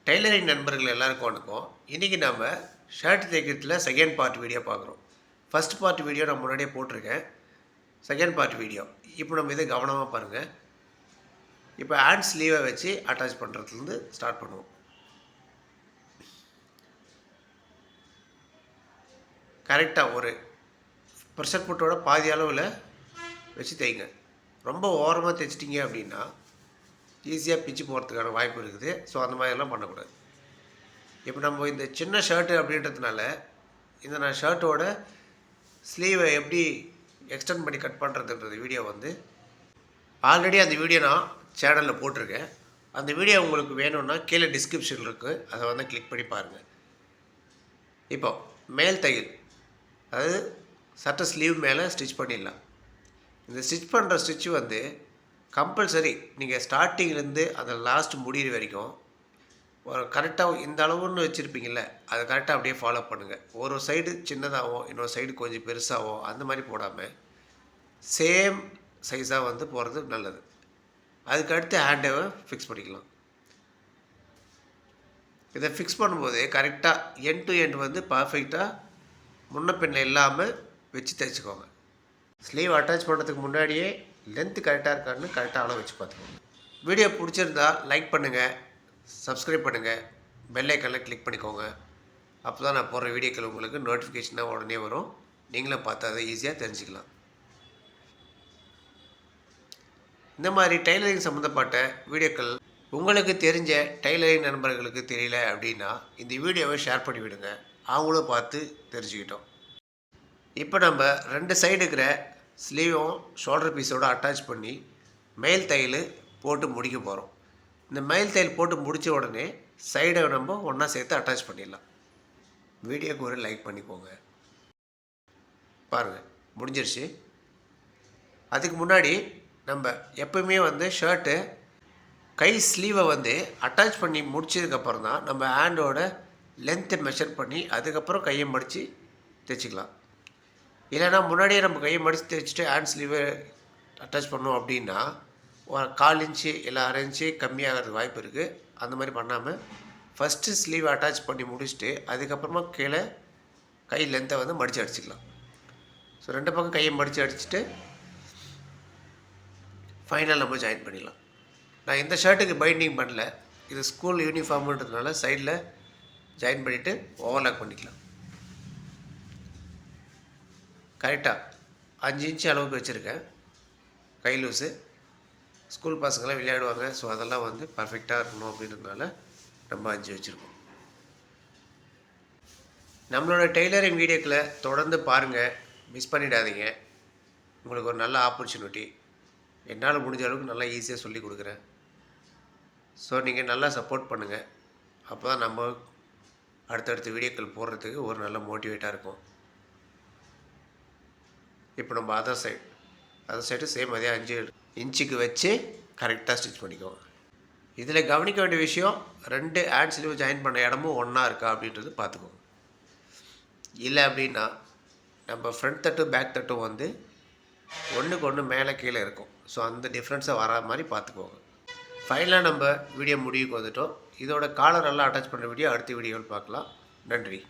Tailoring நண்பர்கள் எல்லாருக்கும் வணக்கம். இன்றைக்கி நம்ம ஷர்ட் தைக்கிறதுல செகண்ட் பார்ட் வீடியோ பார்க்குறோம். ஃபஸ்ட் பார்ட் வீடியோ நான் முன்னாடியே போட்டிருக்கேன். செகண்ட் பார்ட் வீடியோ இப்போ நம்ம இதை கவனமாக பாருங்கள். இப்போ ஹேண்ட் ஸ்லீவை வச்சு அட்டாச் பண்ணுறதுலேருந்து ஸ்டார்ட் பண்ணுவோம். கரெக்டாக ஒரு ப்ரெஷர் புட்டோட பாதி அளவில் வச்சு தைங்க. ரொம்ப ஓரமாக தைச்சிட்டிங்க அப்படின்னா ஈஸியாக பிச்சு போகிறதுக்கான வாய்ப்பு இருக்குது. ஸோ அந்த மாதிரிலாம் பண்ணக்கூடாது. இப்போ நம்ம இந்த சின்ன ஷர்ட்டு அப்படின்றதுனால நான் ஷர்ட்டோட ஸ்லீவை எப்படி எக்ஸ்டெண்ட் பண்ணி கட் பண்ணுறதுன்றது வீடியோ ஆல்ரெடி அந்த வீடியோ நான் சேனலில் போட்டிருக்கேன். அந்த வீடியோ உங்களுக்கு வேணும்னா கீழே டிஸ்கிரிப்ஷன் இருக்குது, அதை கிளிக் பண்ணி பாருங்கள். இப்போ மேல் தையல், அதாவது சட்டை ஸ்லீவ் மேலே ஸ்டிச் பண்ணிடலாம். இந்த ஸ்டிச் பண்ணுற ஸ்டிச்சு கம்பல்சரி நீங்கள் ஸ்டார்டிங்லேருந்து அந்த லாஸ்ட் முடிகிற வரைக்கும் ஒரு கரெக்டாக இந்த அளவுன்னு வச்சுருப்பீங்கள்ல, அதை கரெக்டாக அப்படியே ஃபாலோ பண்ணுங்கள். ஒரு சைடு சின்னதாகவும் இன்னொரு சைடு கொஞ்சம் பெருசாகவும் அந்த மாதிரி போடாமல் சேம் சைஸாக போகிறது நல்லது. அதுக்கடுத்து ஹேண்டை ஃபிக்ஸ் பண்ணிக்கலாம். இதை ஃபிக்ஸ் பண்ணும்போது கரெக்டாக எண்ட் டு எண்ட் பர்ஃபெக்டாக முன்ன பின்ன இல்லாமல் வச்சு தைச்சிக்கோங்க. ஸ்லீவ் அட்டாச் பண்ணுறதுக்கு முன்னாடியே லென்த்து கரெக்டாக இருக்கான்னு கரெக்டாக அளவு வச்சு பார்த்துக்கோங்க. வீடியோ பிடிச்சிருந்தா லைக் பண்ணுங்கள், சப்ஸ்கிரைப் பண்ணுங்கள், பெல் ஐக்கனில் கிளிக் பண்ணிக்கோங்க. அப்போ தான் நான் போடுற வீடியோக்கள் உங்களுக்கு நோட்டிஃபிகேஷனாக உடனே வரும். நீங்களும் பார்த்து அதை ஈஸியாக தெரிஞ்சுக்கலாம். இந்த மாதிரி டெய்லரிங் சம்மந்தப்பட்ட வீடியோக்கள் உங்களுக்கு தெரிஞ்ச டெய்லரிங் நண்பர்களுக்கு தெரியல அப்படின்னா இந்த வீடியோவை ஷேர் பண்ணி விடுங்க, அவங்களும் பார்த்து தெரிஞ்சுக்கிட்டோம். இப்போ நம்ம 2 சைடு இருக்கிற ஸ்லீவும் ஷோல்டர் பீஸோடு அட்டாச் பண்ணி மேல் தையல் போட்டு முடிக்க போகிறோம். இந்த மேல் தையல் போட்டு முடித்த உடனே சைடை நம்ம ஒன்றா சேர்த்து அட்டாச் பண்ணிடலாம். வீடியோக்கு ஒரு லைக் பண்ணிக்கோங்க. பாருங்கள், முடிஞ்சிருச்சு. அதுக்கு முன்னாடி நம்ம எப்பவுமே ஷர்ட்டு கை ஸ்லீவை அட்டாச் பண்ணி முடிச்சதுக்கப்புறம் தான் நம்ம ஹேண்டோட லென்த்தை மெஷர் பண்ணி அதுக்கப்புறம் கையை மடித்து தைச்சிக்கலாம். இல்லைனா முன்னாடியே நம்ம கையை மடித்து தைச்சிட்டு ஹேண்ட் ஸ்லீவை அட்டாச் பண்ணோம் அப்படின்னா ஒரு 1/4 இன்ச்சு இல்லை 1/2 இன்ச்சு கம்மியாகிறதுக்கு வாய்ப்பு இருக்குது. அந்த மாதிரி பண்ணாமல் ஃபஸ்ட்டு ஸ்லீவை அட்டாச் பண்ணி முடிச்சுட்டு அதுக்கப்புறமா கீழே கை லென்த்தை மடித்து அடிச்சுக்கலாம். ஸோ 2 பக்கம் கையை மடித்து அடிச்சுட்டு ஃபைனல் நம்ம ஜாயின் பண்ணிடலாம். நான் இந்த ஷர்ட்டுக்கு பைண்டிங் பண்ணல, இது ஸ்கூல் யூனிஃபார்முன்றதுனால சைடில் ஜாயின் பண்ணிவிட்டு ஓவர்லாக் பண்ணிக்கலாம். கரெக்டாக 5 இன்ச்சு அளவுக்கு வச்சுருக்கேன். கை லூஸு ஸ்கூல் பசங்களாம் விளையாடுவாங்க. ஸோ அதெல்லாம் பர்ஃபெக்டாக இருக்கணும் அப்படின்றதுனால நம்ம 5 வச்சுருக்கோம். நம்மளோட டெய்லரிங் வீடியோக்களை தொடர்ந்து பாருங்கள், மிஸ் பண்ணிடாதீங்க. உங்களுக்கு ஒரு நல்ல ஆப்பர்ச்சுனிட்டி. என்னால் முடிஞ்ச அளவுக்கு நல்லா ஈஸியாக சொல்லி கொடுக்குறேன். ஸோ நீங்கள் நல்லா சப்போர்ட் பண்ணுங்கள். அப்போ தான் நம்ம அடுத்தடுத்த வீடியோக்கள் போடுறதுக்கு ஒரு நல்ல மோட்டிவேட்டாக இருக்கும். இப்போ நம்ம அதர் சைடு சேம் அதே 5 இன்ச்சுக்கு வச்சு கரெக்டாக ஸ்டிச் பண்ணிக்கோங்க. இதில் கவனிக்க வேண்டிய விஷயம், 2 ஹேண்ட் ஸ்லீவ் ஜாயின் பண்ண இடமும் ஒன்றா இருக்கா அப்படின்றது பார்த்துக்கோங்க. இல்லை அப்படின்னா நம்ம ஃப்ரண்ட் தட்டும் பேக் தட்டும் ஒன்றுக்கு ஒன்று மேலே கீழே இருக்கும். ஸோ அந்த டிஃப்ரென்ஸை வர மாதிரி பார்த்துக்கோங்க. ஃபைனலாக நம்ம வீடியோ முடிவுக்கு வந்துட்டோம். இதோட காலர் எல்லாம் அட்டாச் பண்ணுற வீடியோ அடுத்த வீடியோவில் பார்க்கலாம். நன்றி.